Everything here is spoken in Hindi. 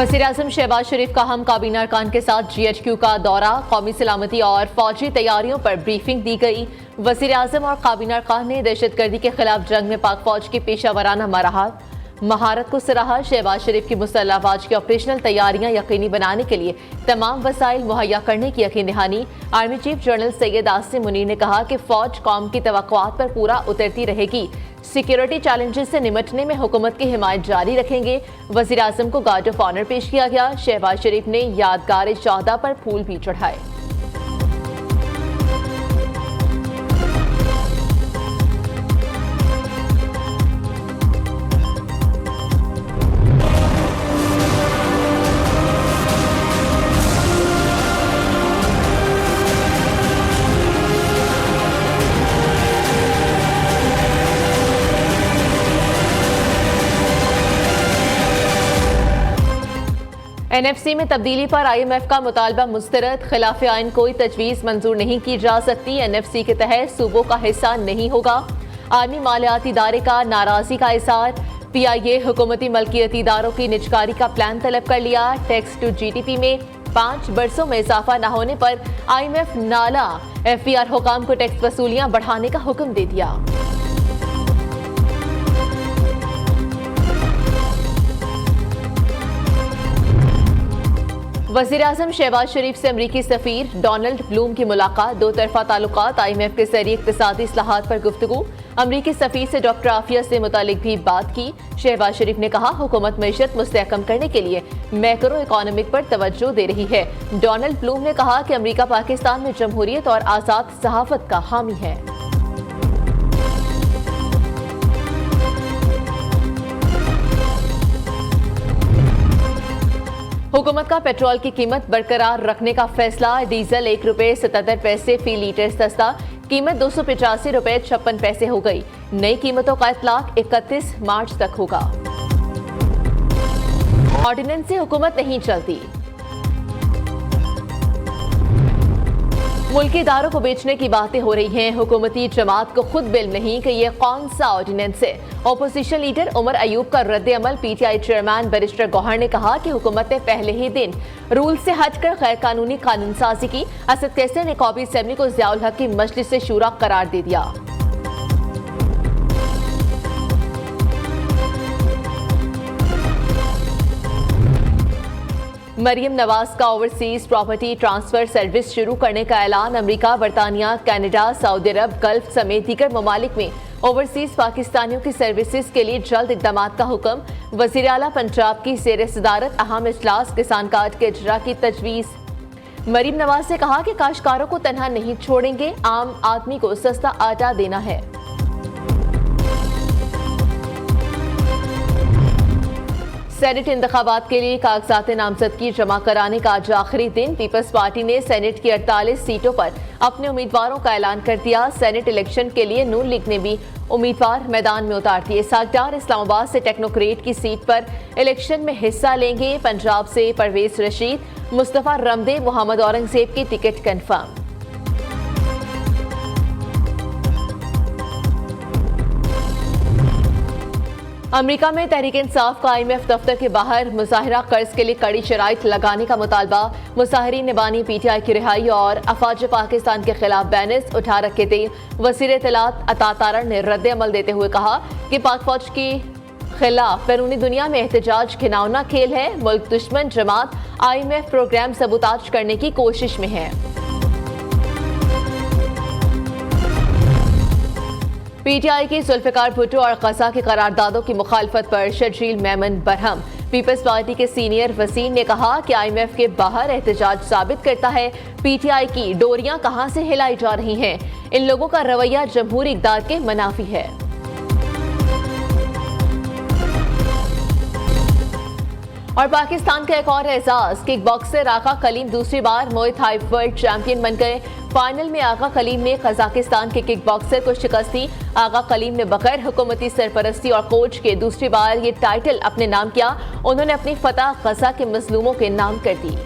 वज़ीर-ए-आज़म शहबाज शरीफ का हम काबीना अरकान के साथ GHQ का दौरा, कौमी सलामती और फौजी तैयारियों पर ब्रीफिंग दी गई। वज़ीर-ए-आज़म और काबीना अरकान ने दहशतगर्दी के खिलाफ जंग में पाक फौज की पेशावराना महारत को सराहा। शहबाज शरीफ की मुसल्लह अफवाज की ऑपरेशनल तैयारियां यकीनी बनाने के लिए तमाम वसाइल मुहैया करने की यकीन दहानी। Army chief general Syed Asim Munir ने कहा कि फौज कौम की तवक्कुआत पर पूरा उतरती रहेगी। सिक्योरिटी चैलेंजेस से निपटने में हुकूमत की हिमायत जारी रखेंगे। वज़ीर-ए-आज़म को गार्ड ऑफ ऑनर पेश किया गया। शहबाज शरीफ ने यादगार शहादा पर फूल भी चढ़ाए। NFC में तब्दीली पर IMF का मुतालबा मुस्तरद। खिलाफ आइन कोई तजवीज़ मंजूर नहीं की जा सकती। NFC के तहत सूबों का हिस्सा नहीं होगा। आर्मी मालियाती इदारे का नाराजगी का इज़हार। PIA हुकूमती मलकियती इदारों की निजकारी का प्लान तलब कर लिया। टैक्स टू GDP में 5 बरसों में इजाफा न होने पर IMF नाला FBR हुकाम को टैक्स वसूलियां बढ़ाने का हुक्म दे दिया। वज़ीर-ए-आज़म शहबाज शरीफ से अमरीकी सफ़ीर डोनाल्ड ब्लूम की मुलाकात। दो तरफा ताल्लुकात, IMF के ज़रिए इक़्तिसादी इस्लाहात पर गुफ्तगू। अमरीकी सफ़ीर से डॉक्टर आफिया से मुतालिक भी बात की। शहबाज शरीफ ने कहा हुकूमत मईशत मुस्तहकम करने के लिए मैक्रो इकोनॉमिक पर तवज्जो दे रही है। डोनाल्ड ब्लूम ने कहा कि अमरीका पाकिस्तान में जमहूरियत और आज़ाद सहाफ़त का हामी है। हुकूमत का पेट्रोल की कीमत बरकरार रखने का फैसला। डीजल ₹1.77 फी लीटर सस्ता, कीमत ₹285.56 हो गई। नई कीमतों का इतलाक 31 मार्च तक होगा। ऑर्डिनेंस से हुकूमत नहीं चलती। मुल्की इदारों को बेचने की बातें हो रही हैं। हुकूमती जमात को खुद बिल नहीं कि यह कौन सा ऑर्डिनेंस है। ऑपोजिशन लीडर उमर अयूब का रद्द अमल। PTI चेयरमैन बैरिस्टर गौहर ने कहा कि हुकूमत ने पहले ही दिन रूल से हटकर गैर कानूनी कानून साजी की। असद कैसर ने कौमी असेंबली को ज़ियाउल हक की मजलिस शूरा करार दे दिया। मरियम नवाज का ओवरसीज प्रॉपर्टी ट्रांसफर सर्विस शुरू करने का ऐलान। अमेरिका, बरतानिया, कनाडा, सऊदी अरब, गल्फ समेत दीगर ममालिक में ओवरसीज पाकिस्तानियों की सर्विसेज के लिए जल्द इक़दाम का हुक्म। वज़ीर आला पंजाब की ज़ेर सदारत अहम इजलास किसान कार्ड के इजरा की तजवीज़। मरियम नवाज ने कहा कि काश्तकारों को तनहा नहीं छोड़ेंगे, आम आदमी को सस्ता आटा देना है। सेनेट इंतखाबात के लिए कागजात नामजदगी जमा कराने का आज आखिरी दिन। पीपल्स पार्टी ने सेनेट की 48 सीटों पर अपने उम्मीदवारों का ऐलान कर दिया। सेनेट इलेक्शन के लिए नून लीग ने भी उम्मीदवार मैदान में उतार दिए। सागडार इस्लामाबाद से टेक्नोक्रेट की सीट पर इलेक्शन में हिस्सा लेंगे। पंजाब से परवेज रशीद, मुस्तफ़ा रमदे, मोहम्मद औरंगजेब की टिकट कन्फर्म। अमेरिका में तहरीक इंसाफ का IMF दफ्तर के बाहर मुजाहिरा कर्ज के लिए कड़ी शराइत लगाने का मुतालबा। मुजाहिरीन ने बानी PTI की रिहाई और अफवाज पाकिस्तान के खिलाफ बैनर्स उठा रखे थे। वज़ीर इत्तलात अता तारड़ ने रद्द अमल देते हुए कहा कि पाक फौज के खिलाफ बैरूनी दुनिया में एहतजाज घिनौना खेल है। मुल्क दुश्मन जमात IMF प्रोग्राम सबूताज करने की कोशिश में है। PTI की जुल्फ़िकार भुट्टो और ग़ज़ा की करारदादों की मुखालफत पर शर्जील मेमन बरहम। पीपल्स पार्टी के सीनियर वज़ीर ने कहा कि IMF के बाहर एहतजाज साबित करता है PTI की डोरियां कहां से हिलाई जा रही हैं। इन लोगों का रवैया जमहूरी इक़्तिदार के मुनाफी है। और पाकिस्तान का एक और एजाज, किक बॉक्सर आगा कलीम दूसरी बार मुआय थाई वर्ल्ड चैंपियन बन गए। फाइनल में आगा कलीम ने कजाकिस्तान के किक बॉक्सर को शिकस्त दी। आगा कलीम ने बगैर हुकूमती सरपरस्ती और कोच के दूसरी बार ये टाइटल अपने नाम किया। उन्होंने अपनी फतह गजा के मजलूमों के नाम कर दी।